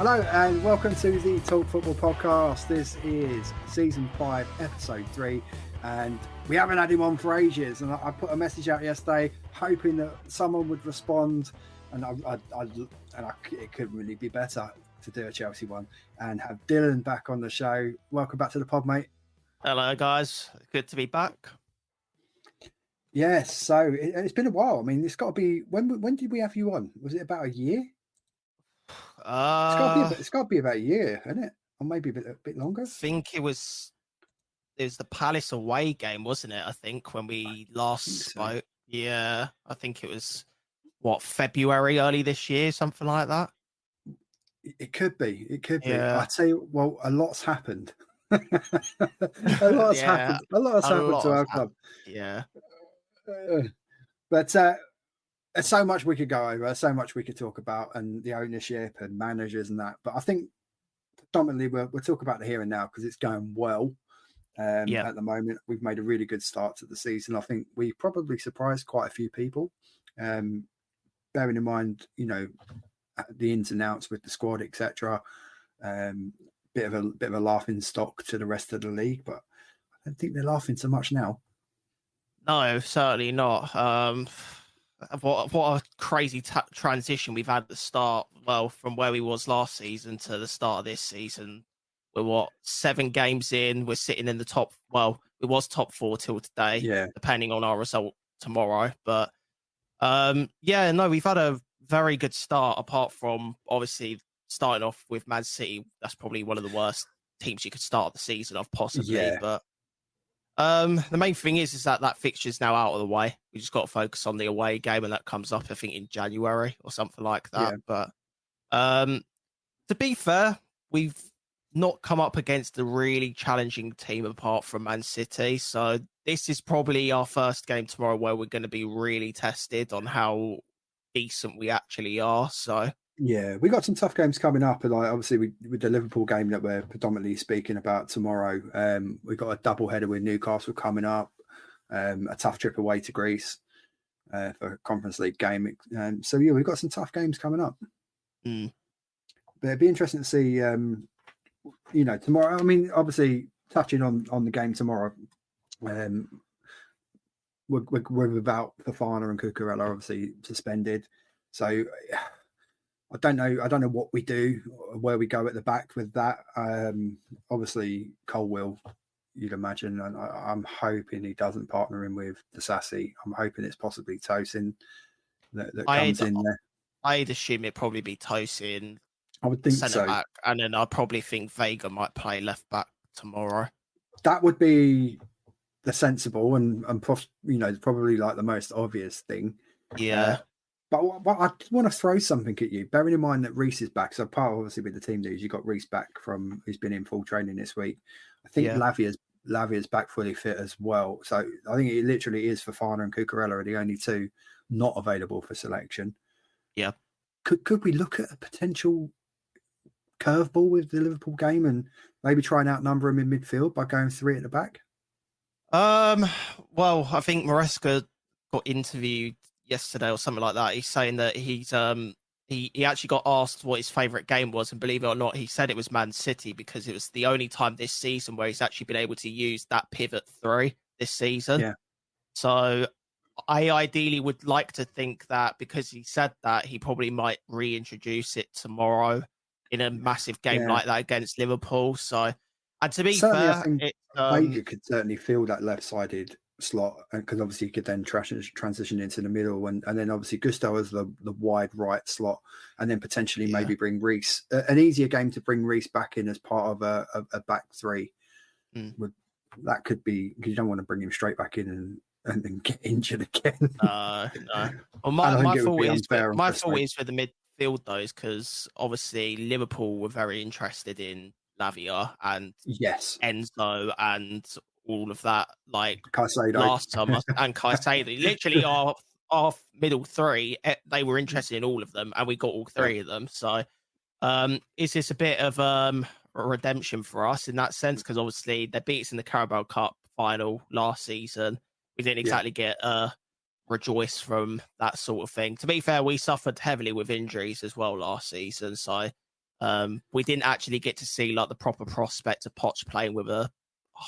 Hello and welcome to the Talk Football Podcast. This is Season 5, Episode 3, and we haven't had him on for ages. And I put a message out yesterday hoping that someone would respond, and it couldn't really be better to do a Chelsea one and have Dylan back on the show. Welcome back to the pod, mate. Hello, guys. Good to be back. Yes, so it's been a while. I mean, it's got to be... When did we have you on? Was it about a year? It's got to be about a year, isn't it? Or maybe a bit longer. I think it was the Palace away game, wasn't it? I think when we last spoke. Yeah, I think it was February early this year, something like that. It could be. Yeah. I tell you, well, a lot's happened. a lot's happened. A lot has happened to our club. Yeah. But there's so much we could go over, so much we could talk about, and the ownership and managers and that. But I think predominantly we'll talk about the here and now because it's going well. At the moment, we've made a really good start to the season. I think we probably surprised quite a few people. Bearing in mind, the ins and outs with the squad, etc. Bit of a laughing stock to the rest of the league, but I don't think they're laughing so much now. No, certainly not. What a crazy transition we've had at the start. Well, from where we was last season to the start of this season, we're 7 games in. We're sitting in the top. Well, it was top 4 till today, depending on our result tomorrow. But we've had a very good start. Apart from obviously starting off with Man City, that's probably one of the worst teams you could start the season of, possibly. Yeah. But the main thing is that fixture's now out of the way. We just got to focus on the away game, and that comes up, I think, in January or something like that. Yeah. But to be fair, we've not come up against a really challenging team apart from Man City. So this is probably our first game tomorrow where we're going to be really tested on how decent we actually are. So yeah, we got some tough games coming up, and obviously with the Liverpool game that we're predominantly speaking about tomorrow, we've got a double header with Newcastle coming up, a tough trip away to Greece for a Conference League game. So yeah, we've got some tough games coming up. But it'd be interesting to see, tomorrow. I mean, obviously touching on the game tomorrow, we're without Fofana and Cucurella obviously suspended, so. I don't know what we do, where we go at the back with that. Obviously, Cole will, you'd imagine, and I'm hoping he doesn't partner in with Disasi. I'm hoping it's possibly Tosin that comes in there. I'd assume it'd probably be Tosin. I would think so. Back, and then I probably think Vega might play left back tomorrow. That would be the sensible and probably like the most obvious thing. Yeah. But I want to throw something at you, bearing in mind that Reece is back. So part obviously with the team news, you got Reece back who's been in full training this week. I think Lavia's back fully fit as well. So I think it literally is Fofana and Cucurella are the only 2 not available for selection. Yeah. Could we look at a potential curveball with the Liverpool game and maybe try and outnumber them in midfield by going 3 at the back? Well, I think Maresca got interviewed yesterday or something like that. He's saying that he's he actually got asked what his favourite game was, and believe it or not, he said it was Man City because it was the only time this season where he's actually been able to use that pivot 3 this season. Yeah. So I ideally would like to think that because he said that, he probably might reintroduce it tomorrow in a massive game like that against Liverpool. So, and to be fair, I think Vega could certainly fill that left-sided slot, because obviously you could then transition into the middle, and then obviously Gusto as the wide right slot, and then potentially maybe bring Reece, an easier game to bring Reece back in as part of a back 3. That could be, because you don't want to bring him straight back in and then get injured again. No. Well, my fault is for the midfield though, because obviously Liverpool were very interested in Lavia and Enzo and all of that, like Caicedo last summer, and Caicedo. Literally our middle 3, they were interested in all of them, and we got all 3 of them. So is this a bit of a redemption for us in that sense? Because obviously they beat us in the Carabao Cup final last season. We didn't exactly get rejoice from that sort of thing. To be fair, we suffered heavily with injuries as well last season. So We didn't actually get to see like the proper prospect of Poch playing with a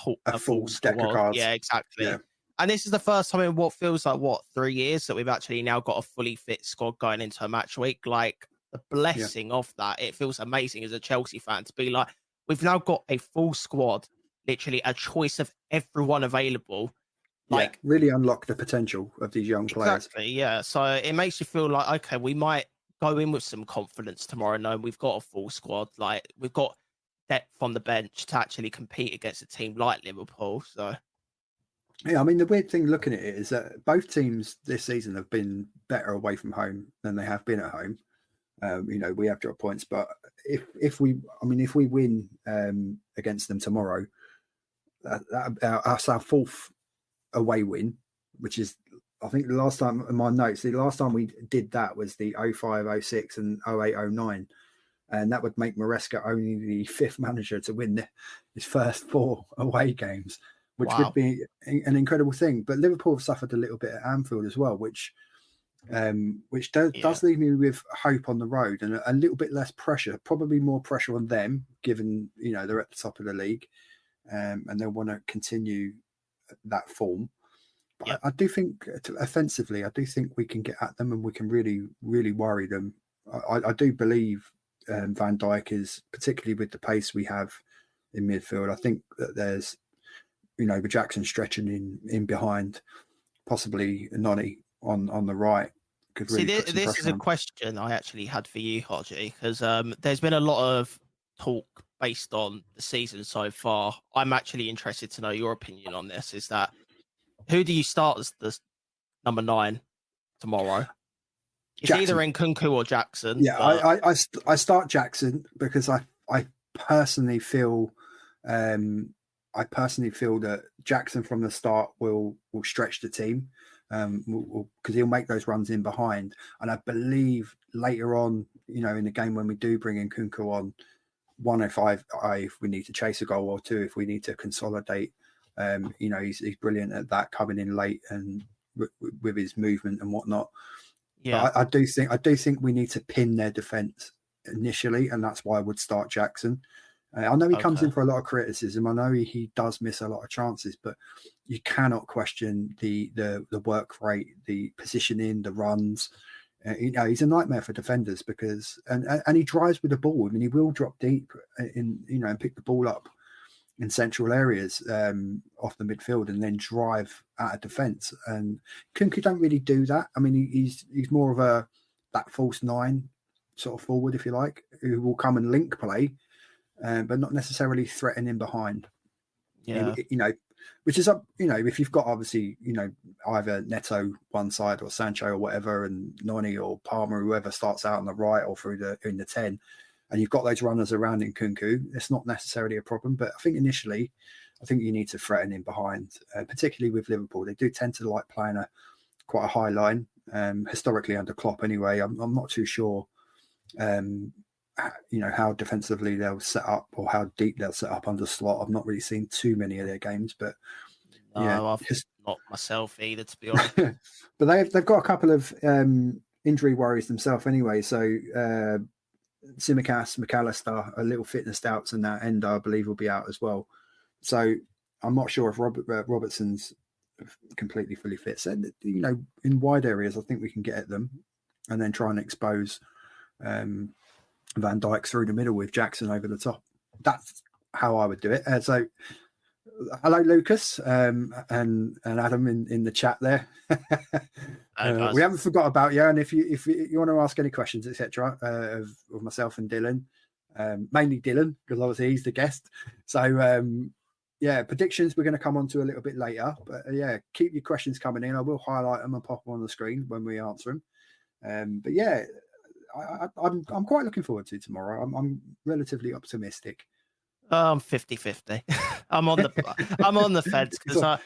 full full deck of squad. cards. Yeah, exactly. Yeah. And this is the first time in what feels like 3 years that we've actually now got a fully fit squad going into a match week. Like the blessing of that, it feels amazing as a Chelsea fan to be like, we've now got a full squad, literally a choice of everyone available. Like really unlock the potential of these young players. Exactly, yeah. So it makes you feel like, okay, we might go in with some confidence tomorrow, knowing we've got a full squad. Like we've got depth on the bench to actually compete against a team like Liverpool. So yeah, I mean, the weird thing looking at it is that both teams this season have been better away from home than they have been at home. We have dropped points, but if we win against them tomorrow, that's our fourth away win, which is, I think the last time in my notes, the last time we did that was the 05-06 and 08-09. And that would make Maresca only the fifth manager to win his first 4 away games, which would be an incredible thing. But Liverpool have suffered a little bit at Anfield as well, which does leave me with hope on the road and a little bit less pressure, probably more pressure on them, given they're at the top of the league, and they'll want to continue that form. But I do think offensively, I do think we can get at them and we can really, really worry them. I do believe Van Dijk is, particularly with the pace we have in midfield. I think that there's, with Jackson stretching in behind, possibly Noni on the right. Could really this is a question I actually had for you, Hodgie, because there's been a lot of talk based on the season so far. I'm actually interested to know your opinion on this. Is that who do you start as the number 9 tomorrow? It's either Nkunku or Jackson. Yeah, but... I start Jackson because I personally feel that Jackson from the start will stretch the team because he'll make those runs in behind. And I believe later on, in the game when we do bring in Nkunku on, 1 if we need to chase a goal, or 2 if we need to consolidate. He's brilliant at that, coming in late and with his movement and whatnot. Yeah, but I do think we need to pin their defense initially, and that's why I would start Jackson. I know he comes in for a lot of criticism. I know he does miss a lot of chances, but you cannot question the work rate, the positioning, the runs. He's a nightmare for defenders because and he drives with the ball. I mean, he will drop deep and pick the ball up in central areas off the midfield and then drive out of defence. And Kunku don't really do that. I mean, he's more of that false 9 sort of forward, if you like, who will come and link play, but not necessarily threatening behind. Yeah, which is up. If you've got obviously either Neto one side or Sancho or whatever, and Noni or Palmer, whoever starts out on the right or in the 10. And you've got those runners around in Nkunku, it's not necessarily a problem. But I think initially, you need to threaten him behind, particularly with Liverpool. They do tend to like playing quite a high line, historically under Klopp anyway. I'm not too sure, how defensively they'll set up or how deep they'll set up under Slot. I've not really seen too many of their games, but I've not myself either, to be honest. But they've got a couple of injury worries themselves anyway. So Tsimikas, McAllister, a little fitness doubts, and that Ender, I believe, will be out as well. So I'm not sure if Robertson's completely fully fit. So, in wide areas, I think we can get at them and then try and expose Van Dijk through the middle with Jackson over the top. That's how I would do it. So hello, Lucas, and Adam in the chat there. We haven't forgot about you, and if you want to ask any questions, etc., of myself and Dylan, mainly Dylan, because obviously he's the guest. So predictions we're going to come on to a little bit later, but keep your questions coming in. I will highlight them and pop them on the screen when we answer them. But I'm quite looking forward to tomorrow. I'm relatively optimistic. I'm 50-50. I'm on the fence because I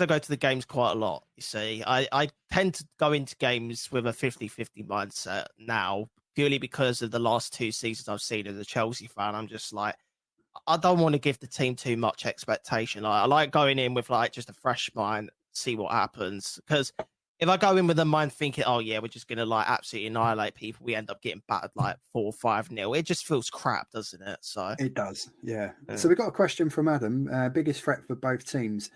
go to the games quite a lot. You see, I tend to go into games with a 50-50 mindset now, purely because of the last 2 seasons I've seen as a Chelsea fan. I'm just like, I don't want to give the team too much expectation. I like going in with just a fresh mind, see what happens, because if I go in with a mind thinking, oh yeah, we're just gonna like absolutely annihilate people, we end up getting battered like 4 or 5-0. It just feels crap, doesn't it? So It does, yeah. So yeah. we got a question from Adam. Biggest threat for both teams.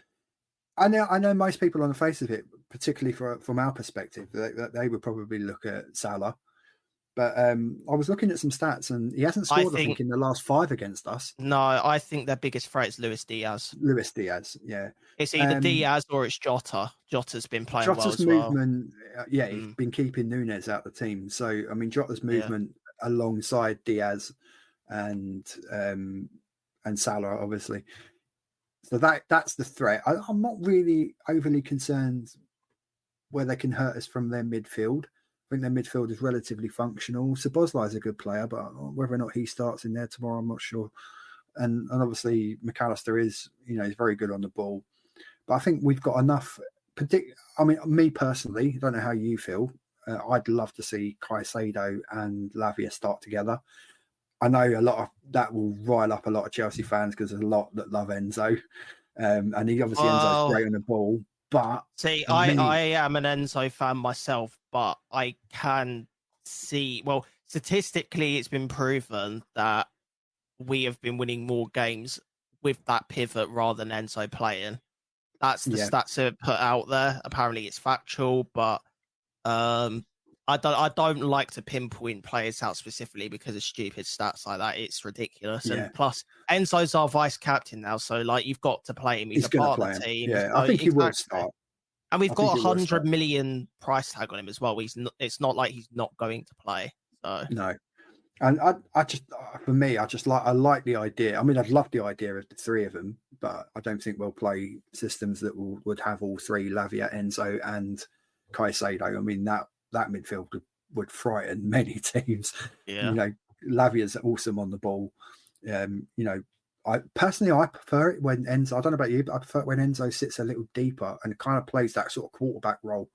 I know most people on the face of it, particularly from our perspective, that they would probably look at Salah. But I was looking at some stats, and he hasn't I scored, I think, think in the last 5 against us. no, I think their biggest threat is Luis Diaz. Luis Diaz, yeah. It's either Diaz or it's Jota. Jota's been playing well Jota's as well. movement, he's Mm, been keeping Nunes out the team. So I mean, Jota's yeah. movement alongside Diaz and Salah, obviously. So that's the threat. I'm not really overly concerned where they can hurt us from their midfield. I think their midfield is relatively functional. Szoboszlai is a good player, but whether or not he starts in there tomorrow, I'm not sure. And obviously McAllister is, he's very good on the ball. But I think we've got enough. I mean, me personally, I don't know how you feel. I'd love to see Caicedo and Lavia start together. I know a lot of that will rile up a lot of Chelsea fans because there's a lot that love Enzo. And he obviously Enzo's great on the ball. But see, I am an Enzo fan myself, but I can see, well, statistically, it's been proven that we have been winning more games with that pivot rather than Enzo playing. That's the stats that are put out there. Apparently, it's factual, but I don't like to pinpoint players out specifically because of stupid stats like that. It's ridiculous. Yeah. And plus, Enzo's our vice captain now, so like you've got to play him. He's a part of the team. Yeah, so, I think he will start. And we've got 100 million price tag on him as well. It's not like he's not going to play. So no. And I just, for me, I like the idea. I mean, I'd love the idea of the 3 of them, but I don't think we'll play systems that would have all 3, Lavia, Enzo, and Caicedo. I mean, that midfield would frighten many teams. Yeah. Lavia's awesome on the ball. I prefer it when Enzo, I don't know about you, but I prefer it when Enzo sits a little deeper and kind of plays that sort of quarterback role,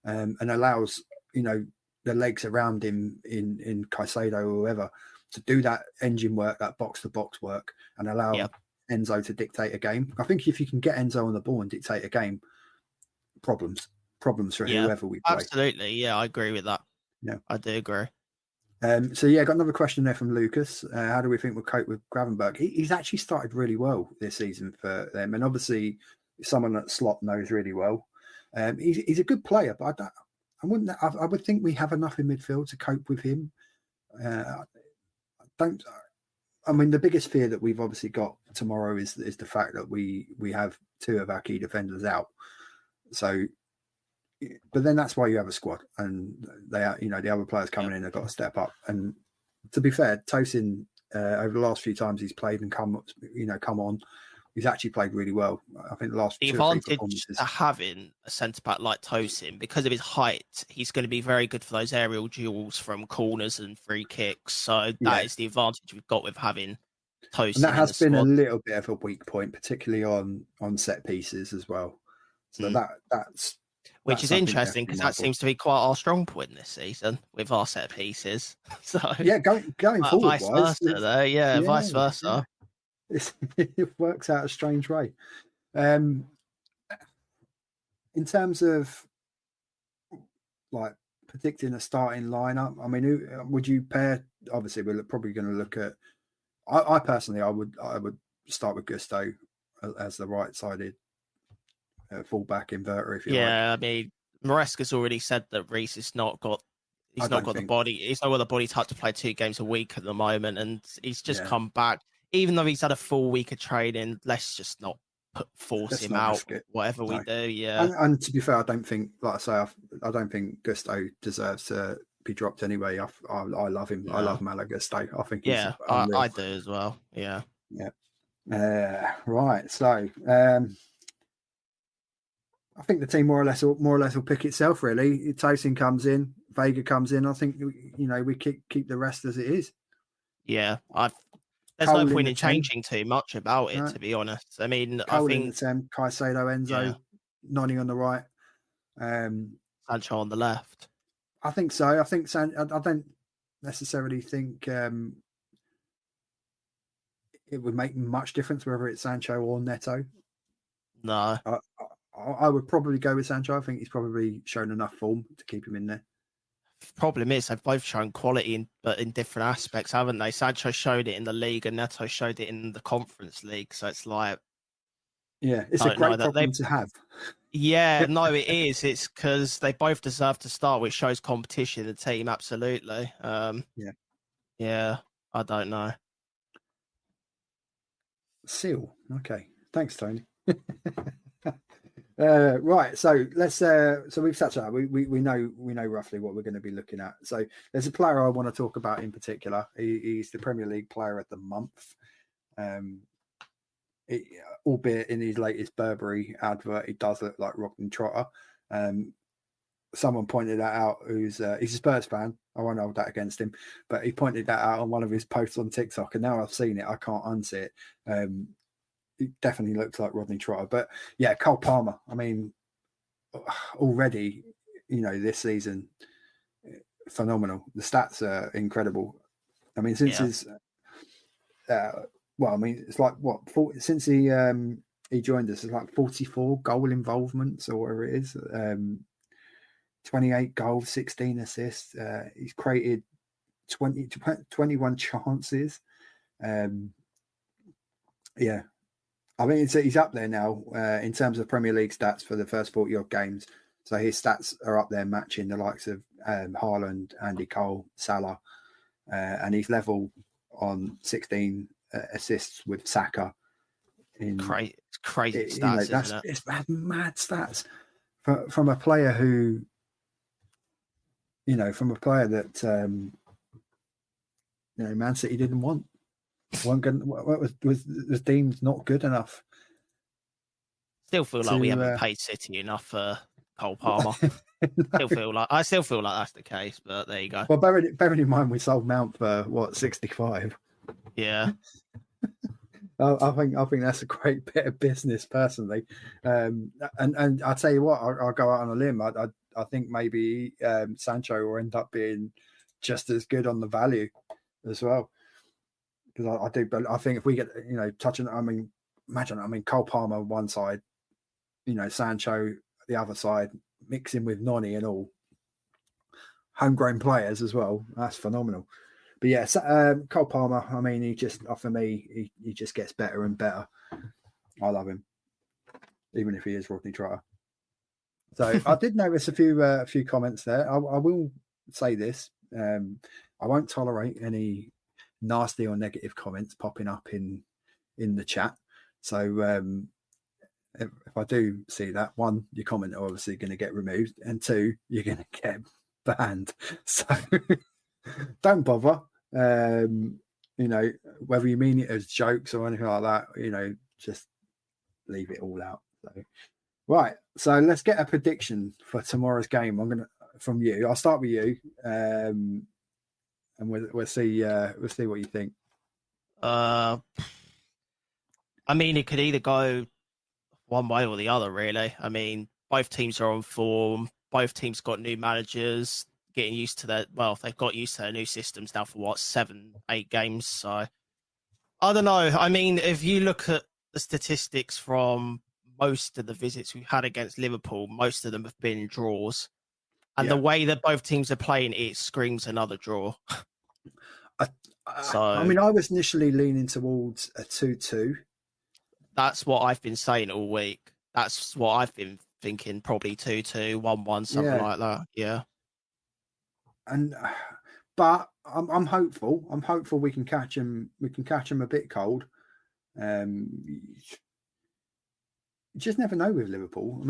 and allows, the legs around him in Caicedo or whoever to do that engine work, that box to box work, and allow Enzo to dictate a game. I think if you can get Enzo on the ball and dictate a game, problems for whoever we play. Absolutely, yeah, I agree with that. Yeah, I do agree. So got another question there from Lucas. How do we think we'll cope with Gravenberg? He's actually started really well this season for them, and obviously someone that Slot knows really well. He's a good player, but I would think we have enough in midfield to cope with him. I mean, the biggest fear that we've obviously got tomorrow is the fact that we have 2 of our key defenders out. So, but then that's why you have a squad, and they are, the other players coming in have got to step up. And to be fair, Tosin, over the last few times he's played and come on, he's actually played really well. I think the last the 2 or 3 advantage performances. to having a centre back like Tosin, because of his height, he's going to be very good for those aerial duels from corners and free kicks. So that is the advantage we've got with having Tosin. And that has been a little bit of a weak point, particularly on set pieces as well. So that's which is interesting because that seems to be quite our strong point this season with our set pieces. So going forward, vice versa, vice versa. It works out a strange way. In terms of like predicting a starting lineup, I mean, who would you pair? Obviously, we're probably going to look at. I personally, I would start with Gusto as the right-sided fullback inverter, if you like. Yeah, I mean, Maresca's already said that Reece has not got. He's not got the body type to play 2 games a week at the moment, and he's just come back. Even though he's had a full week of training, let's just not force him out. Whatever we do, yeah. And to be fair, I don't think, like I say, I don't think Gusto deserves to be dropped anyway. I love him. No. I love Malo Gusto. I think he's I do as well. Yeah. Right. So I think the team more or less will pick itself. Really, Tosin comes in, Vega comes in. I think we keep the rest as it is. Yeah, there's no point in changing too much about it, to be honest. I mean, Cole I think in the 10, Caicedo, Enzo, Noni on the right, Sancho on the left. I think so. I think I don't necessarily think it would make much difference whether it's Sancho or Neto. No, I would probably go with Sancho. I think he's probably shown enough form to keep him in there. Problem is, they've both shown quality, but in different aspects, haven't they? Sancho showed it in the league, and Neto showed it in the Conference League. So it's like, Yeah, it's a don't know great that they. problem to have. Yeah, no, it is. It's because they both deserve to start, which shows competition in the team. Absolutely. Yeah. Yeah, I don't know. Seal. Okay. Thanks, Tony. Right, so let's so we've touched on that. We know roughly what we're going to be looking at. So there's a player I want to talk about in particular. He's the Premier League player of the month. Albeit in his latest Burberry advert, he does look like Rodney Trotter. Someone pointed that out. He's a Spurs fan. I won't hold that against him, but he pointed that out on one of his posts on TikTok, and now I've seen it, I can't unsee it. It definitely looks like Rodney Trotter. But yeah, Cole Palmer. I mean, already, this season, phenomenal. The stats are incredible. I mean, since his, it's like since he joined us, it's like 44 goal involvements or whatever it is. 28 goals, 16 assists. He's created 21 chances. Yeah. I mean, he's up there now in terms of Premier League stats for the first 40-odd games. So his stats are up there matching the likes of Haaland, Andy Cole, Salah. And he's level on 16 assists with Saka. Crazy stats, isn't it? It's mad stats from a player who, from a player that, Man City didn't want. Was deemed not good enough. Still feel like we haven't paid City enough for Cole Palmer. No. I still feel like that's the case, but there you go. Well, bearing in mind we sold Mount for 65. Yeah. I think that's a great bit of business, personally. And I'll tell you what, I'll go out on a limb. I think maybe Sancho will end up being just as good on the value as well. Because I do, but I think if we get, touching, imagine, Cole Palmer one side, Sancho the other side, mixing with Noni and all, homegrown players as well. That's phenomenal. But yeah, Cole Palmer, he just, for me, he just gets better and better. I love him, even if he is Rodney Trotter. So I did notice a few comments there. I will say this: I won't tolerate any nasty or negative comments popping up in the chat. So if I do see that, one, your comment are obviously going to get removed, and two, you're going to get banned. So don't bother. Whether you mean it as jokes or anything like that, just leave it all out. So, right. So let's get a prediction for tomorrow's game. From you. I'll start with you. And we'll see what you think. It could either go one way or the other, really. Both teams are on form. Both teams got new managers, getting used to they've got used to their new systems now for 7-8 games. So I don't know. If you look at the statistics from most of the visits we've had against Liverpool, most of them have been draws. And the way that both teams are playing, it screams another draw. I was initially leaning towards a 2-2. That's what I've been saying all week. That's what I've been thinking, probably 2-2, 1-1, something like that. Yeah. But I'm hopeful. I'm hopeful we can catch him. We can catch him a bit cold. You just never know with Liverpool.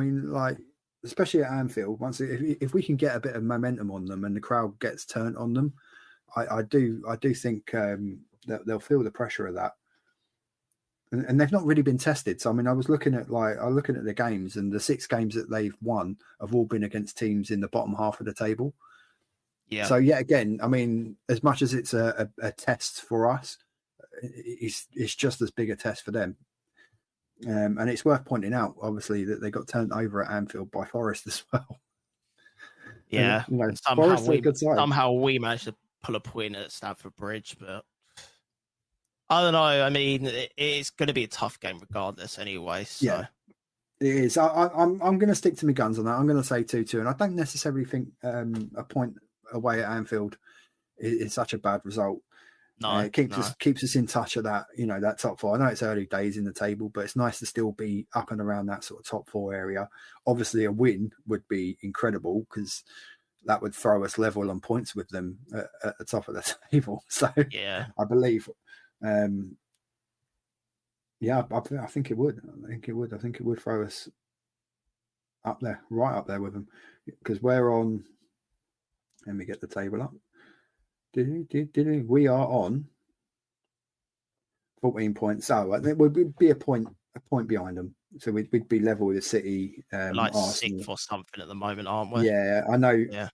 Especially at Anfield, if we can get a bit of momentum on them and the crowd gets turned on them, I do think that they'll feel the pressure of that. And they've not really been tested. So I was looking at the games, and the 6 games that they've won have all been against teams in the bottom half of the table. Yeah. So again, as much as it's a test for us, it's just as big a test for them. And it's worth pointing out, obviously, that they got turned over at Anfield by Forest as well. Yeah. And, somehow we managed to pull a point at Stamford Bridge, but I don't know. It's going to be a tough game regardless anyway. So. Yeah. It is. I'm going to stick to my guns on that. I'm going to say 2-2, and I don't necessarily think a point away at Anfield is such a bad result. No, It keeps no. us in touch of that, that top four. I know it's early days in the table, but it's nice to still be up and around that sort of top four area. Obviously, a win would be incredible because that would throw us level on points with them at the top of the table. So Yeah. I believe, yeah, I think it would. I think it would. I think it would throw us up there, right up there with them, because we're on. Let me get the table up. We are on 14 points. So I think we'd be a point behind them. So we'd be level with the City, Like Arsenal. sixth or something at the moment, aren't we? Yeah, I know. Yeah.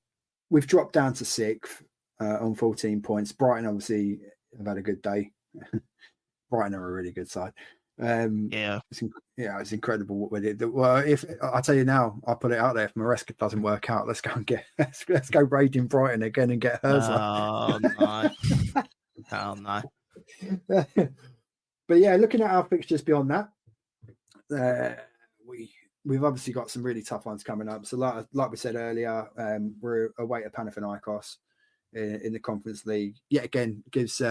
We've dropped down to sixth on 14 points. Brighton obviously have had a good day. Brighton are a really good side. Yeah. It's incredible what we did. Well, if I tell you now, I'll put it out there. If Maresca doesn't work out, let's go and let's go raiding Brighton again and get Herzler. Oh no. Oh no. But yeah, looking at our fixtures beyond that, we've obviously got some really tough ones coming up. So like we said earlier, we're away at Panathinaikos in the Conference League. Yet again, gives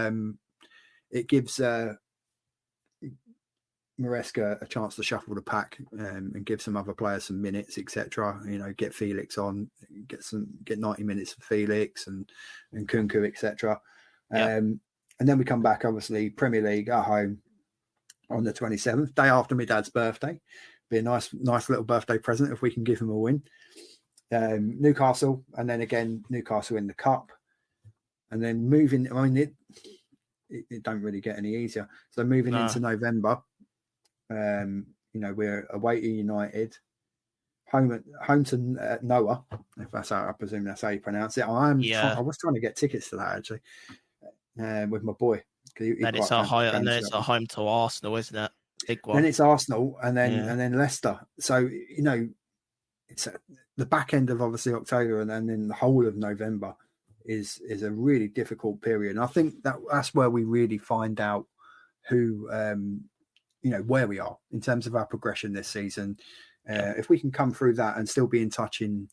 Maresca a chance to shuffle the pack and give some other players some minutes, etc. Get Felix on, get 90 minutes for Felix and Kunku, etc. And then we come back, obviously, Premier League at home on the 27th, day after my dad's birthday. Be a nice little birthday present if we can give him a win. Newcastle, and then again Newcastle in the cup, and then moving. I mean, it don't really get any easier. So moving into November, we're away to United, home to Noah, if that's how I presume that's how you pronounce it. I was trying to get tickets to that actually with my boy. And it's a home to Arsenal, isn't it? Big one. Then it's Arsenal, and then Leicester. So it's the back end of obviously October, and then the whole of November is a really difficult period. And I think that's where we really find out who where we are in terms of our progression this season. If we can come through that and still be touching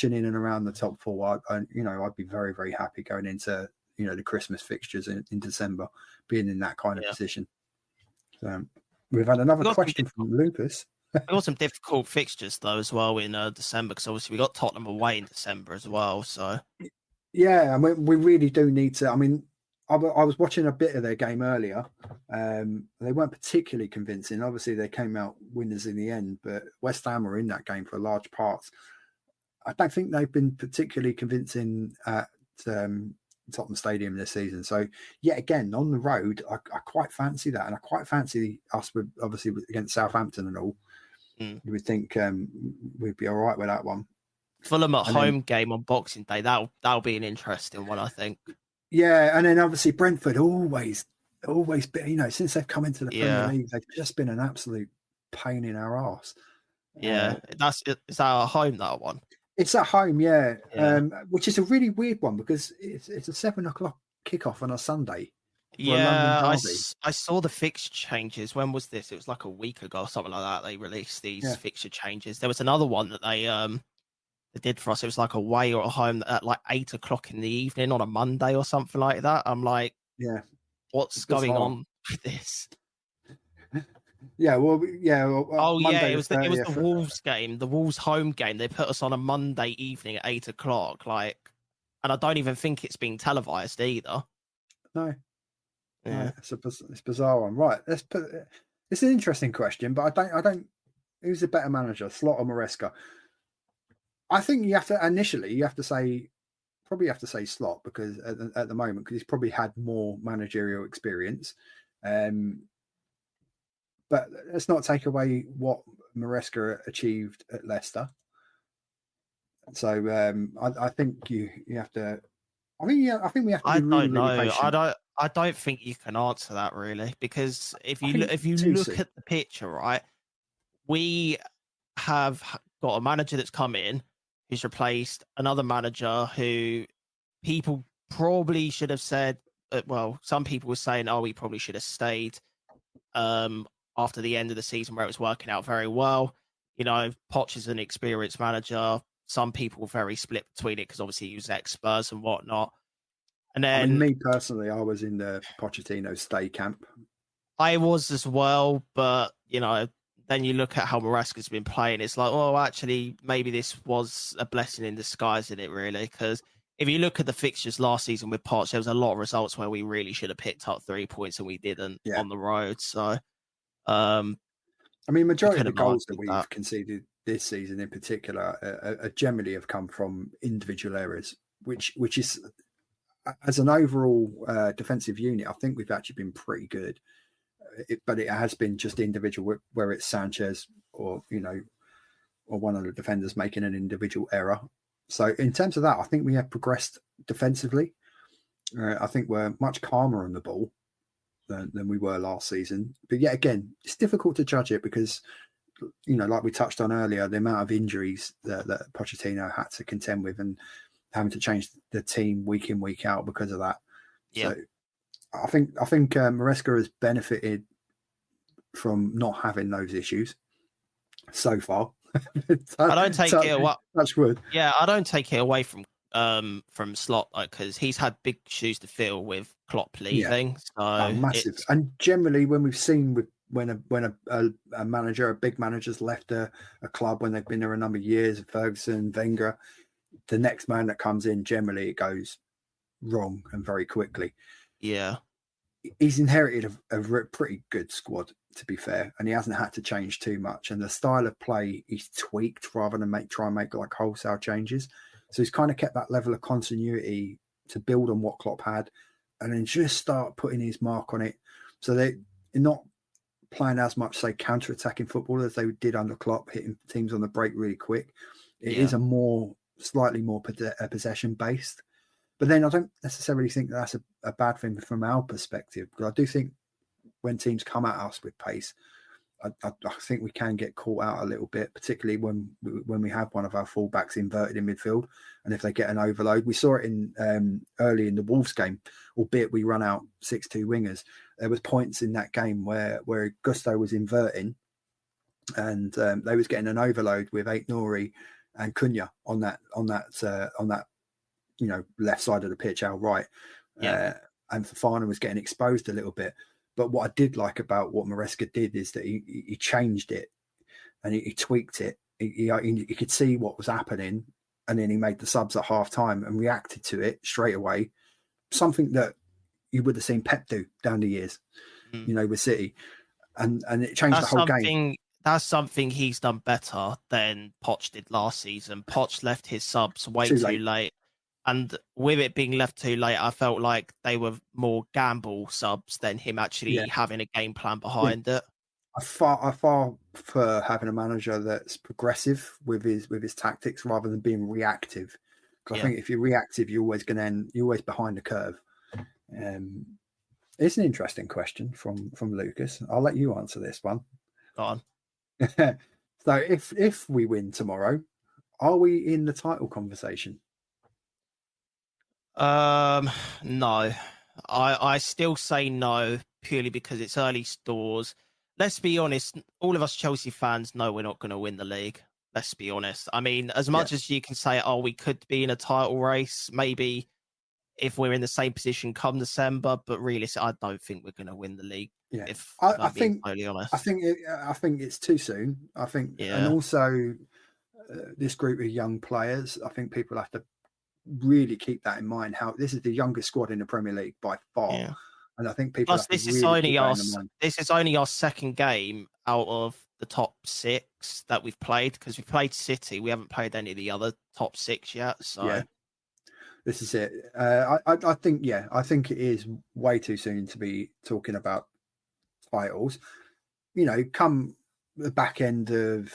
in and around the top four, I'd be very, very happy going into the Christmas fixtures in December, being in that kind of position. So we've had another question from Lupus. We got some difficult fixtures though as well in December, because obviously we got Tottenham away in December as well. So yeah, and we really do need to. I mean, I was watching a bit of their game earlier. They weren't particularly convincing. Obviously, they came out winners in the end, but West Ham were in that game for large parts. I don't think they've been particularly convincing at Tottenham Stadium this season. So yet again, on the road, I quite fancy that, and I quite fancy us with obviously against Southampton and all. You would think we'd be all right with that one. Fulham at home game on Boxing Day. That'll be an interesting one, I think. Yeah, and then obviously Brentford always been, since they've come into the Premier League, they've just been an absolute pain in our arse. Yeah, is that at home, that one? It's at home, yeah. Which is a really weird one because it's a 7:00 kickoff on a Sunday. Yeah, I saw the fixture changes. When was this? It was like a week ago or something like that. They released these fixture changes. There was another one that they did for us. It was like away or at home at like 8:00 in the evening on a Monday or something like that. I'm like, what's going on with this? Yeah, well, Monday, it was the Wolves game, the Wolves home game. They put us on a Monday evening at 8:00, and I don't even think it's being televised either. No, it's a bizarre one, right? It's an interesting question, but I don't. Who's the better manager, Slot or Maresca? I think you have to say Slot, because at the moment, because he's probably had more managerial experience. But let's not take away what Maresca achieved at Leicester. So I think you have to. I think we have to be really, really patient. I don't think you can answer that really, because if you look at the picture, right, we have got a manager that's come in who's replaced another manager who people probably should have said. Well, some people were saying, "Oh, he probably should have stayed." after the end of the season where it was working out very well. You know, Poch is an experienced manager. Some people were very split between it because obviously he was ex-Spurs and whatnot. And I mean, then me personally, I was in the Pochettino stay camp. I was as well, but you know, then you look at how Maresca's been playing. It's like, oh, actually, maybe this was a blessing in disguise, in it really? Because if you look at the fixtures last season with Poch, there was a lot of results where we really should have picked up 3 points and we didn't Yeah. on the road. So, I mean, majority of could the have goals that argued we've that. conceded this season, in particular, generally have come from individual errors, which is, as an overall defensive unit, I think we've actually been pretty good. But it has been just individual, where it's Sanchez or or one of the defenders making an individual error. So in terms of that, I think we have progressed defensively. I think we're much calmer on the ball than we were last season. But yet again, it's difficult to judge it because, like we touched on earlier, the amount of injuries that Pochettino had to contend with and having to change the team week in, week out because of that. Yeah. So I think Maresca has benefited from not having those issues so far. I don't take it away. Touch wood. Yeah, I don't take it away from Slot because he's had big shoes to fill with Klopp leaving. So massive. And generally, when we've seen when a manager, a big manager's left a club when they've been there a number of years, Ferguson, Wenger, the next man that comes in, generally it goes wrong and very quickly. Yeah. He's inherited a pretty good squad, to be fair, and he hasn't had to change too much. And the style of play he's tweaked rather than try and make like wholesale changes. So he's kind of kept that level of continuity to build on what Klopp had, and then just start putting his mark on it. So they're not playing as much, say, counter-attacking football as they did under Klopp, hitting teams on the break really quick. It is slightly more possession based. But then I don't necessarily think that's a bad thing from our perspective, because I do think when teams come at us with pace, I think we can get caught out a little bit, particularly when we have one of our fullbacks inverted in midfield, and if they get an overload. We saw it in early in the Wolves game, albeit we run out 6-2 wingers. There was points in that game where Gusto was inverting, and they was getting an overload with Aït-Nouri and Cunha on that left side of the pitch, our right. And Fofana was getting exposed a little bit. But what I did like about what Maresca did is that he changed it and he tweaked it. He could see what was happening, and then he made the subs at half time and reacted to it straight away. Something that you would have seen Pep do down the years, with City. And it changed the whole game. That's something he's done better than Poch did last season. Poch left his subs way too late. And with it being left too late, I felt like they were more gamble subs than him actually having a game plan behind it. I far prefer having a manager that's progressive with his tactics rather than being reactive. Because I think if you're reactive, you're always behind the curve. It's an interesting question from Lucas. I'll let you answer this one. Go on. So if we win tomorrow, are we in the title conversation? No. I still say no, purely because it's early doors. Let's be honest, all of us Chelsea fans know we're not going to win the league. Let's be honest. I mean, as much as you can say, we could be in a title race, maybe if we're in the same position come December, but really, I don't think we're going to win the league. Yeah, if I think, totally honest. I think it's too soon. I think, and also this group of young players, I think people have to really keep that in mind. How this is the youngest squad in the Premier League by far, and I think people. Plus, this is only our second game out of the top 6 that we've played, because we played City. We haven't played any of the other top 6 yet. So this is it. I think it is way too soon to be talking about titles. Come the back end of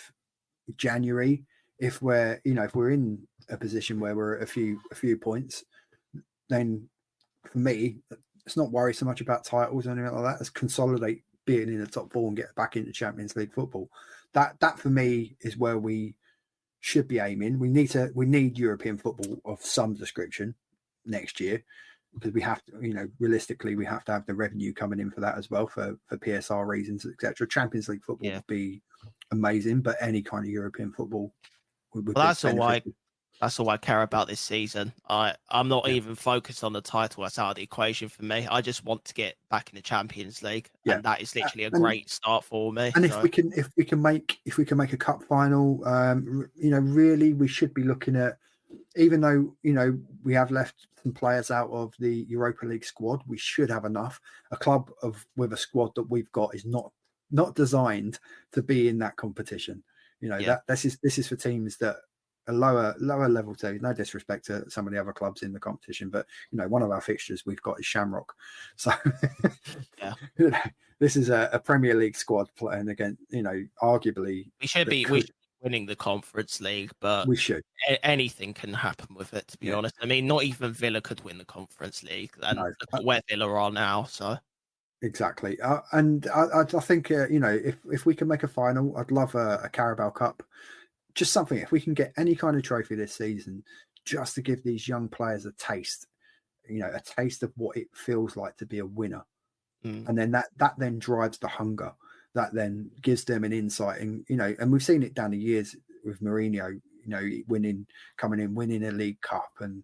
January, if we're in a position where we're a few points, then for me, it's not worry so much about titles or anything like that. It's consolidate being in the top 4 and get back into Champions League football. That for me is where we should be aiming. We need European football of some description next year. because we have to, realistically, we have to have the revenue coming in for that as well for PSR reasons, etc. Champions League football would be amazing, but any kind of European football would Well, be that's all beneficial. that's all I care about this season. I'm not even focused on the title. That's out of the equation for me. I just want to get back in the Champions League, Yeah, and that is literally a and great start for me. and So. if we can make a cup final, really we should be looking at, even though we have left some players out of the Europa League squad, we should have enough. A club with a squad that we've got is not designed to be in that competition. That this is for teams that are lower level teams. No disrespect to some of the other clubs in the competition, but one of our fixtures we've got is Shamrock. So Yeah. This is a Premier League squad playing against, arguably we should be winning the Conference League, but we should. Anything can happen with it, to be honest. I mean, not even Villa could win the Conference League, and look at where Villa are now. So exactly, and I think if we can make a final, I'd love a Carabao Cup, just something. If we can get any kind of trophy this season, just to give these young players a taste, a taste of what it feels like to be a winner. And then that then drives the hunger, that then gives them an insight. And and we've seen it down the years with Mourinho, coming in winning a League Cup and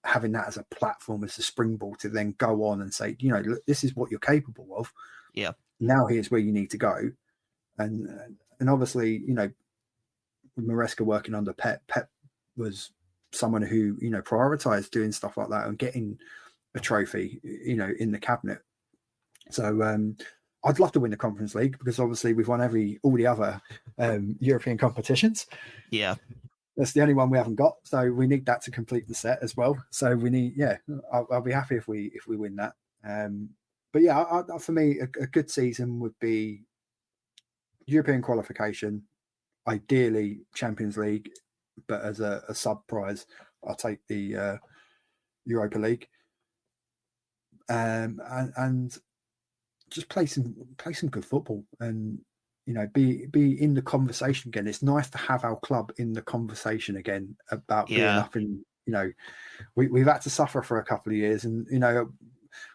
having that as a platform, as a springboard to then go on and say, look, this is what you're capable of. Yeah, now here's where you need to go. And obviously, with Maresca working under Pep was someone who prioritized doing stuff like that and getting a trophy in the cabinet. So I'd love to win the Conference League, because obviously we've won all the other European competitions. Yeah, that's the only one we haven't got. So we need that to complete the set as well. So we need, I'll be happy if we win that. But yeah, for me, a good season would be European qualification, ideally Champions League, but as a sub prize, I'll take the Europa League. And just play some good football, and be in the conversation again. It's nice to have our club in the conversation again about being up in. We've had to suffer for a couple of years, and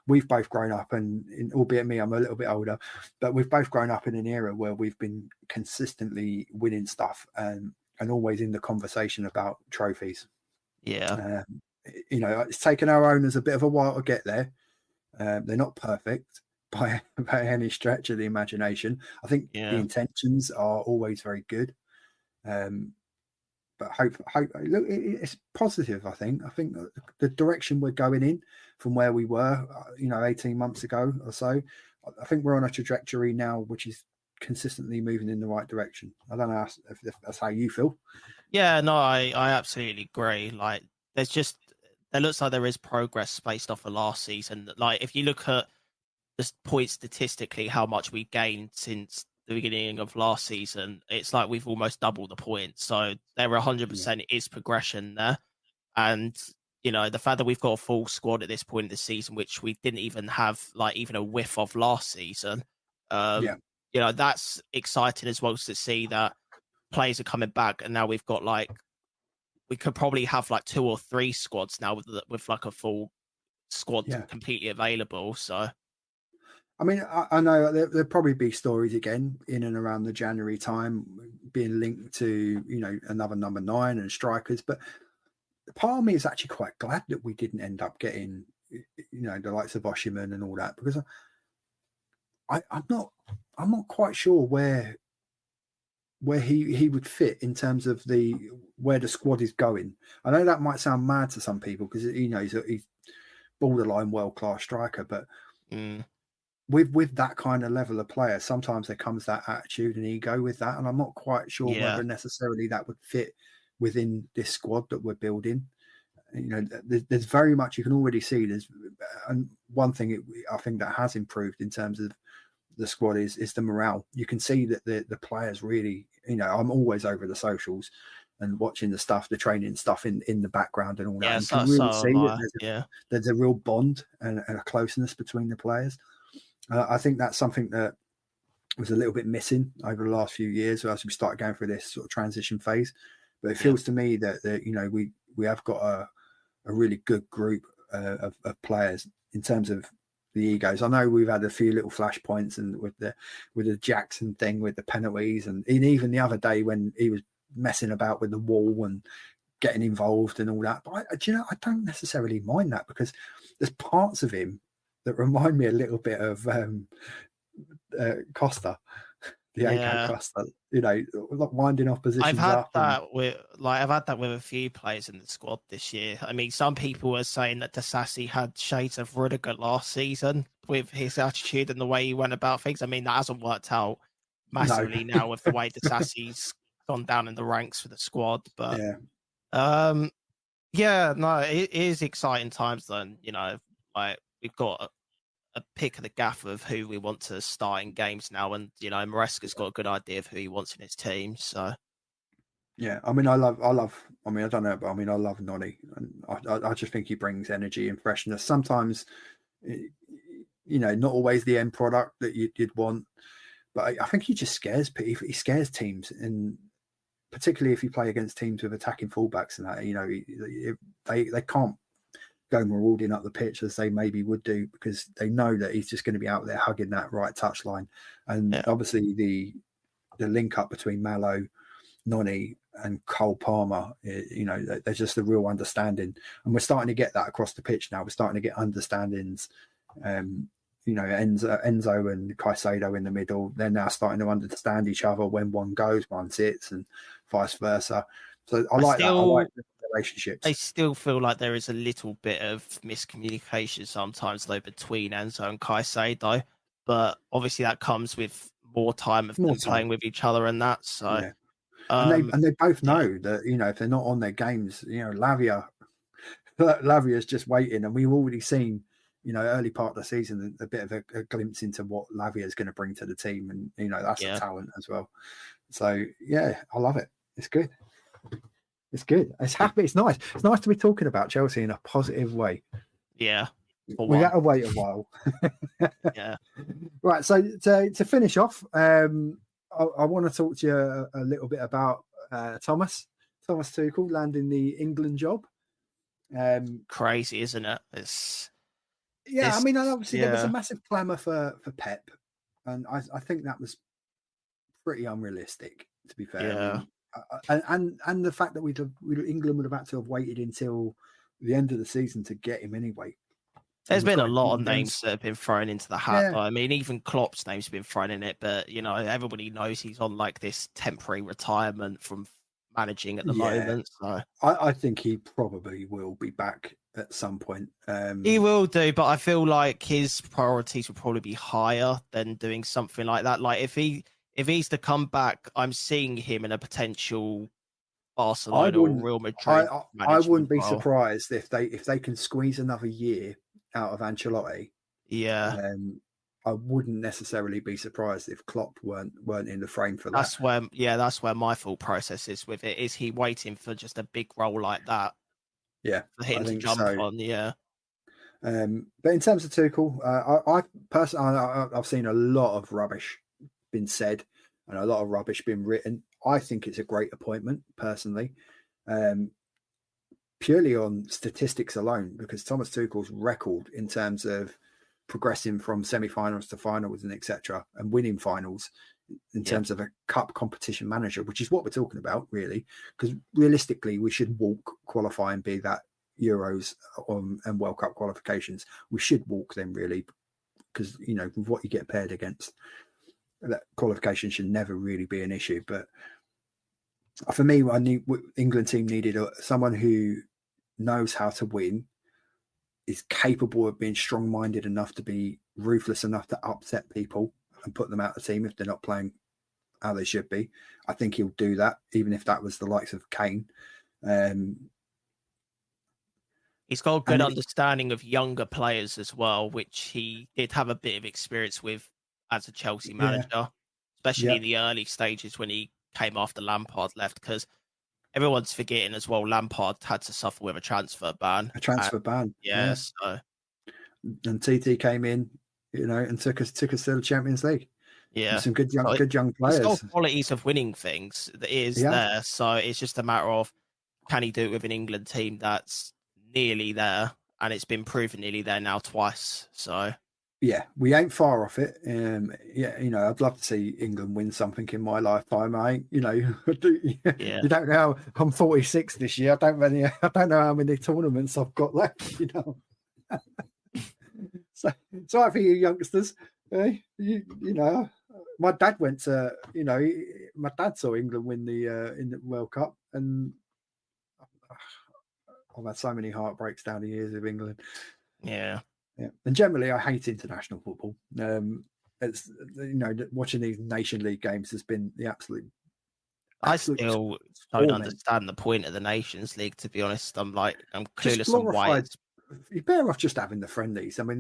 we've both grown up, and albeit me, I'm a little bit older, but we've both grown up in an era where we've been consistently winning stuff and always in the conversation about trophies. It's taken our owners a bit of a while to get there. They're not perfect by any stretch of the imagination. I think the intentions are always very good, but hope look, it's positive. I think the direction we're going in from where we were 18 months ago or so, I think we're on a trajectory now which is consistently moving in the right direction. I don't know if that's how you feel. Yeah, no, I absolutely agree. Like, there looks like there is progress based off of last season. Like, if you look at the point statistically, how much we gained since the beginning of last season, it's like we've almost doubled the points. So there 100% is progression there. And, the fact that we've got a full squad at this point in the season, which we didn't even have like even a whiff of last season, that's exciting as well, to see that players are coming back. And now we've got we could probably have like 2 or 3 squads now with like a full squad completely available. So I mean, I know there'll probably be stories again in and around the January time being linked to, another number 9 and strikers. But part of me is actually quite glad that we didn't end up getting, the likes of Oshiman and all that, because I'm not quite sure where he would fit in terms of where the squad is going. I know that might sound mad to some people, because he's borderline world-class striker, but with that kind of level of player, sometimes there comes that attitude and ego with that, and I'm not quite sure whether necessarily that would fit within this squad that we're building. There's very much, you can already see and one thing I think that has improved in terms of the squad is the morale. You can see that the players really, I'm always over the socials and watching the stuff, the training stuff in the background and all that. You can really see that there's a real bond and a closeness between the players. I think that's something that was a little bit missing over the last few years as we started going through this sort of transition phase. But it feels to me that we have got a really good group of players in terms of the egos. I know we've had a few little flashpoints and with the Jackson thing with the penalties, and even the other day when he was messing about with the wall and getting involved and all that. But I don't necessarily mind that, because there's parts of him that remind me a little bit of Costa, Diego Costa. Winding oppositions up. I've had that with a few players in the squad this year. I mean, some people were saying that Disasi had shades of Rudiger last season with his attitude and the way he went about things. I mean, that hasn't worked out massively now with the way Disasi's gone down in the ranks for the squad. But it is exciting times. Then like we've got a pick of the gaff of who we want to start in games now, and Maresca's got a good idea of who he wants in his team. So yeah, I mean, I don't know, but I mean, I love Nolly, and I just think he brings energy and freshness. Sometimes, not always the end product that you'd want, but I think he just scares people. He scares teams, and particularly if you play against teams with attacking fullbacks and that, they can't go marauding up the pitch as they maybe would do, because they know that he's just going to be out there hugging that right touch line. And obviously the link up between Mallow, Noni and Cole Palmer, there's just a real understanding, and we're starting to get that across the pitch now. We're starting to get understandings. Enzo and Caicedo in the middle, they're now starting to understand each other when one goes, one sits, and vice versa. So I like the relationships. I still feel like there is a little bit of miscommunication sometimes, though, between Enzo and Caicedo, but obviously that comes with more time of them playing with each other and that. So, yeah. And they both know that if they're not on their games, Lavia's just waiting, and we've already seen early part of the season a bit of a glimpse into what Lavia is going to bring to the team, and that's a talent as well. So yeah, I love it. It's good. It's good. It's happy. It's nice. It's nice to be talking about Chelsea in a positive way. Yeah. We got to wait a while. Yeah. Right. So to finish off, I want to talk to you a little bit about Thomas Tuchel landing the England job. Crazy, isn't it? I mean, obviously there was a massive clamour for Pep, and I think that was pretty unrealistic, to be fair. Yeah. And the fact that England would have had to have waited until the end of the season to get him anyway. There's been a lot of names that have been thrown into the hat. Yeah. I mean, even Klopp's name's been thrown in it, but everybody knows he's on like this temporary retirement from managing at the moment. So I think he probably will be back at some point. He will do, but I feel like his priorities will probably be higher than doing something like that. Like if he's to come back, I'm seeing him in a potential Barcelona or Real Madrid. I wouldn't be surprised if they can squeeze another year out of Ancelotti. Yeah. I wouldn't necessarily be surprised if Klopp weren't in the frame for that. That's where my thought process is with it. Is he waiting for just a big role like that? Yeah, for him to jump on. Yeah. But in terms of Tuchel, I personally, I've seen a lot of rubbish been said and a lot of rubbish been written. I think it's a great appointment personally, purely on statistics alone, because Thomas Tuchel's record in terms of progressing from semi-finals to finals and etc. and winning finals in terms of a cup competition manager, which is what we're talking about really, because realistically we should walk qualifying, be that Euros and World Cup qualifications. We should walk them really, because with what you get paired against, that qualification should never really be an issue. But for me, England team needed someone who knows how to win, is capable of being strong-minded enough to be ruthless enough to upset people and put them out of the team if they're not playing how they should be. I think he'll do that, even if that was the likes of Kane. He's got a good understanding of younger players as well, which he did have a bit of experience with as a Chelsea manager, especially in the early stages when he came after Lampard left, because everyone's forgetting as well, Lampard had to suffer with a transfer ban. Yeah. So. And TT came in, and took us to the Champions League. Yeah. And some good young players. He's got qualities of winning things that is there. So it's just a matter of, can he do it with an England team that's nearly there? and it's been proven nearly there now twice. So yeah, we ain't far off it. Yeah, I'd love to see England win something in my lifetime. You yeah, don't know. I'm 46 this year. I don't know how many tournaments I've got left. So it's all right for you youngsters. My dad went to. My dad saw England win in the World Cup, and I've had so many heartbreaks down the years of England. Yeah. And generally, I hate international football. It's watching these Nation League games has been the absolute. I still don't understand the point of the Nations League. To be honest, I'm clueless on why. You're better off just having the friendlies. I mean,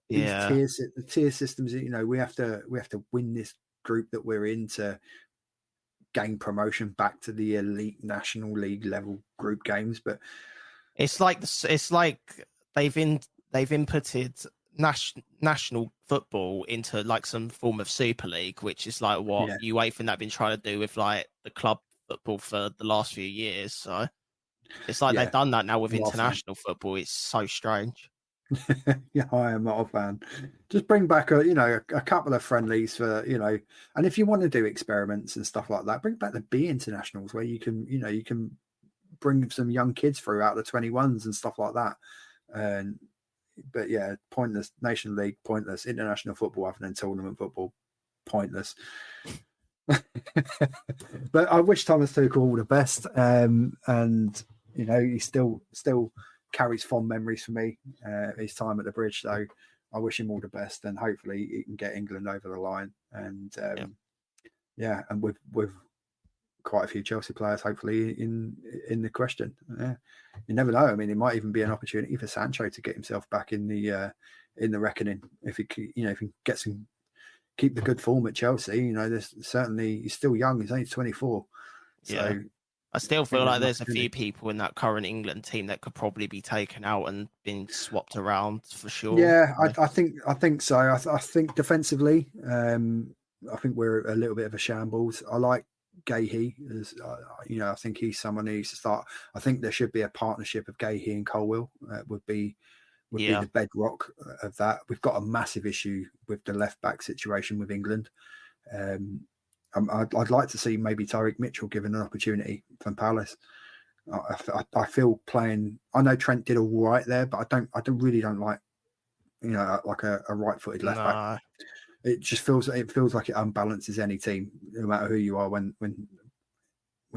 these tier systems. We have to win this group that we're in to gain promotion back to the elite National League level group games. But it's like they've inputted national football into like some form of Super League, which is like what UEFA have been trying to do with like the club football for the last few years. So it's like they've done that now with international football. It's so strange. Yeah, I am not a fan. Just bring back a couple of friendlies for and if you want to do experiments and stuff like that, bring back the B internationals where you can bring some young kids through out of the 21s and stuff like that. But yeah, pointless. Nation League, pointless. International football, other than tournament football, pointless. But I wish Thomas Tuchel all the best. And he still carries fond memories for me. His time at the Bridge, so I wish him all the best, and hopefully he can get England over the line. And and with quite a few Chelsea players, hopefully in the question. Yeah, you never know. I mean, it might even be an opportunity for Sancho to get himself back in the reckoning if he gets some. Keep the good form at Chelsea. There's certainly he's still young. He's only 24. So I still feel like there's a few people in that current England team that could probably be taken out and been swapped around for sure. Yeah, I think so. I think defensively, I think we're a little bit of a shambles. I like Gahey. I think he's someone who needs to start. I think there should be a partnership of Gahey and Colwill. Would be the bedrock of that. We've got a massive issue with the left back situation with England. I'd like to see maybe Tyreek Mitchell given an opportunity from Palace. I feel playing. I know Trent did all right there, but I don't like like a right-footed left back. It just feels like it unbalances any team, no matter who you are when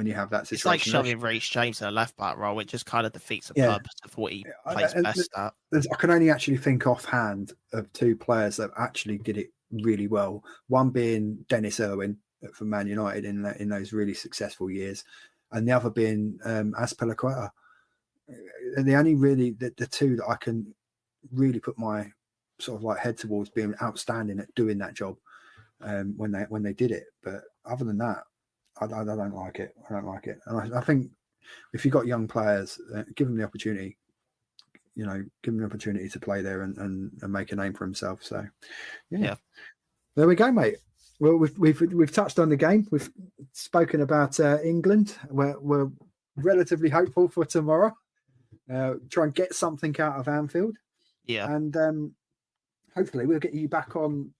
you have that situation. It's like shoving Reece James in a left back role. It just kind of defeats the purpose of what he plays best at. I can only actually think offhand of two players that actually did it really well. One being Dennis Irwin from Man United in those really successful years, and the other being Azpilicueta. And the only really the two that I can really put my sort of like head towards being outstanding at doing that job when they did it. But other than that, I don't like it. I don't like it. And I think if you've got young players, give them the opportunity. Give them the opportunity to play there and make a name for himself. So, yeah. There we go, mate. Well, we've touched on the game. We've spoken about England. We're relatively hopeful for tomorrow. Try and get something out of Anfield. Yeah, and hopefully we'll get you back on.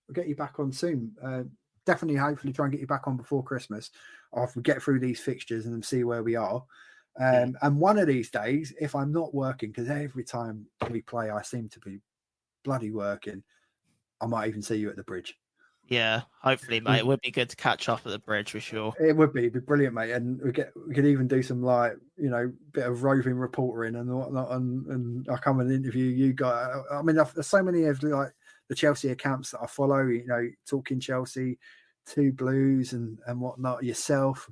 Soon. Definitely, hopefully, try and get you back on before Christmas. After we get through these fixtures and see where we are. And one of these days, if I'm not working, because every time we play, I seem to be bloody working, I might even see you at the Bridge. Yeah, hopefully, mate. It would be good to catch up at the Bridge for sure. It would be. It'd be brilliant, mate. And we could even do some bit of roving reporting and whatnot. And I'll come and interview you guys. I mean, there's so many of the Chelsea accounts that I follow. Talking Chelsea, Two Blues and whatnot. Yourself.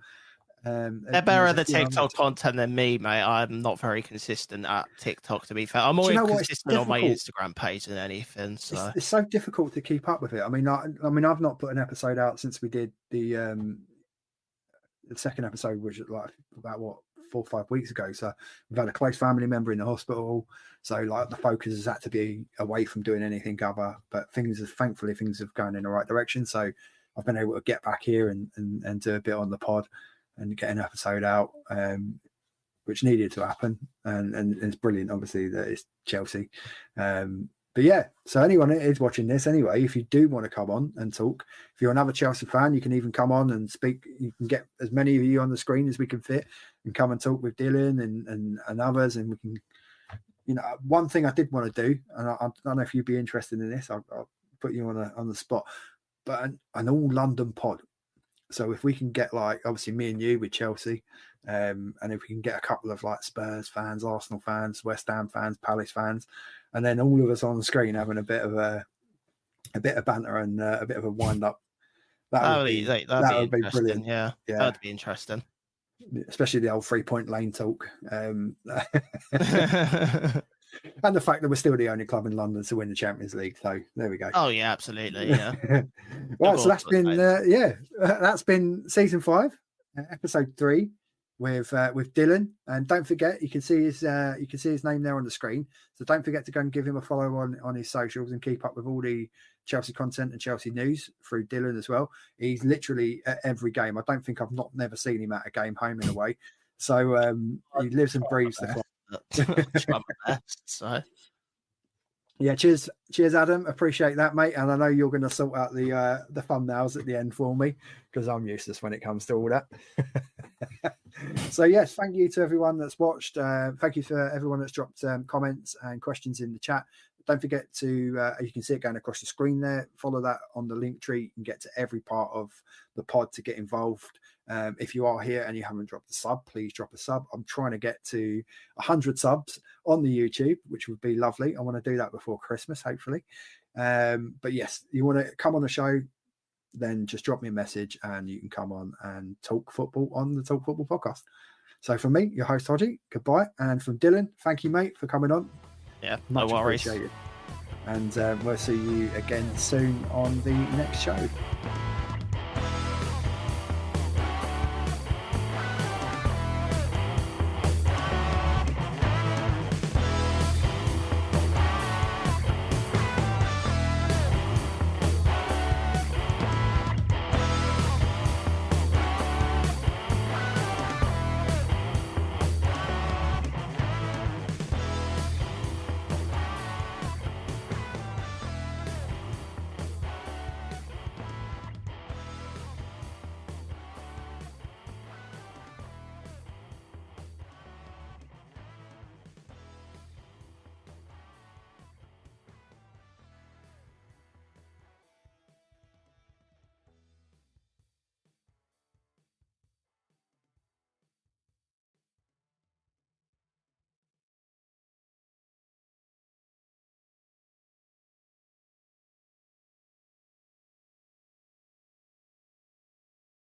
They're better at the TikTok content than me, mate. I'm not very consistent at TikTok, to be fair. I'm more consistent on my Instagram page than anything. So it's so difficult to keep up with it. I mean, I've not put an episode out since we did the second episode, which was like about 4 or 5 weeks ago. So we've had a close family member in the hospital. So the focus has had to be away from doing anything other. But thankfully things have gone in the right direction. So I've been able to get back here and do a bit on the pod and get an episode out. which needed to happen, and it's brilliant, obviously, that it's Chelsea. But yeah, so anyone that is watching this anyway, if you do want to come on and talk, if you're another Chelsea fan, you can even come on and speak. You can get as many of you on the screen as we can fit and come and talk with Dylan and others, and we can, you know, one thing I did want to do, and I don't know if you'd be interested in this, I'll put you on the spot, but an all London pod. So if we can get, like, obviously me and you with Chelsea, and if we can get a couple of like Spurs fans, Arsenal fans, West Ham fans, Palace fans, and then all of us on the screen having a bit of banter and a bit of a wind up, that would be brilliant. Yeah, that'd be interesting. Especially the old 3-point lane talk. And the fact that we're still the only club in London to win the Champions League. So there we go. Oh yeah, absolutely. Yeah. Right, so that's been season 5, episode 3 with Dylan. And don't forget, you can see his name there on the screen. So don't forget to go and give him a follow on his socials and keep up with all the Chelsea content and Chelsea news through Dylan as well. He's literally at every game. I don't think I've never seen him at a game, home and away. So he lives and breathes the club. Try my best, so. Yeah, cheers Adam, appreciate that, mate. And I know you're going to sort out the thumbnails at the end for me, because I'm useless when it comes to all that. So yes, thank you to everyone that's watched. Thank you for everyone that's dropped comments and questions in the chat. Don't forget to, you can see it going across the screen there, follow that on the link tree and get to every part of the pod to get involved. If you are here and you haven't dropped a sub, please drop a sub. I'm trying to get to 100 subs on the YouTube, which would be lovely. I want to do that before Christmas, hopefully. But yes, you want to come on the show, then just drop me a message and you can come on and talk football on the Talk Football podcast. So from me, your host Hodgie, goodbye. And from Dylan, thank you, mate, for coming on. Yeah, no worries. Appreciated. And we'll see you again soon on the next show.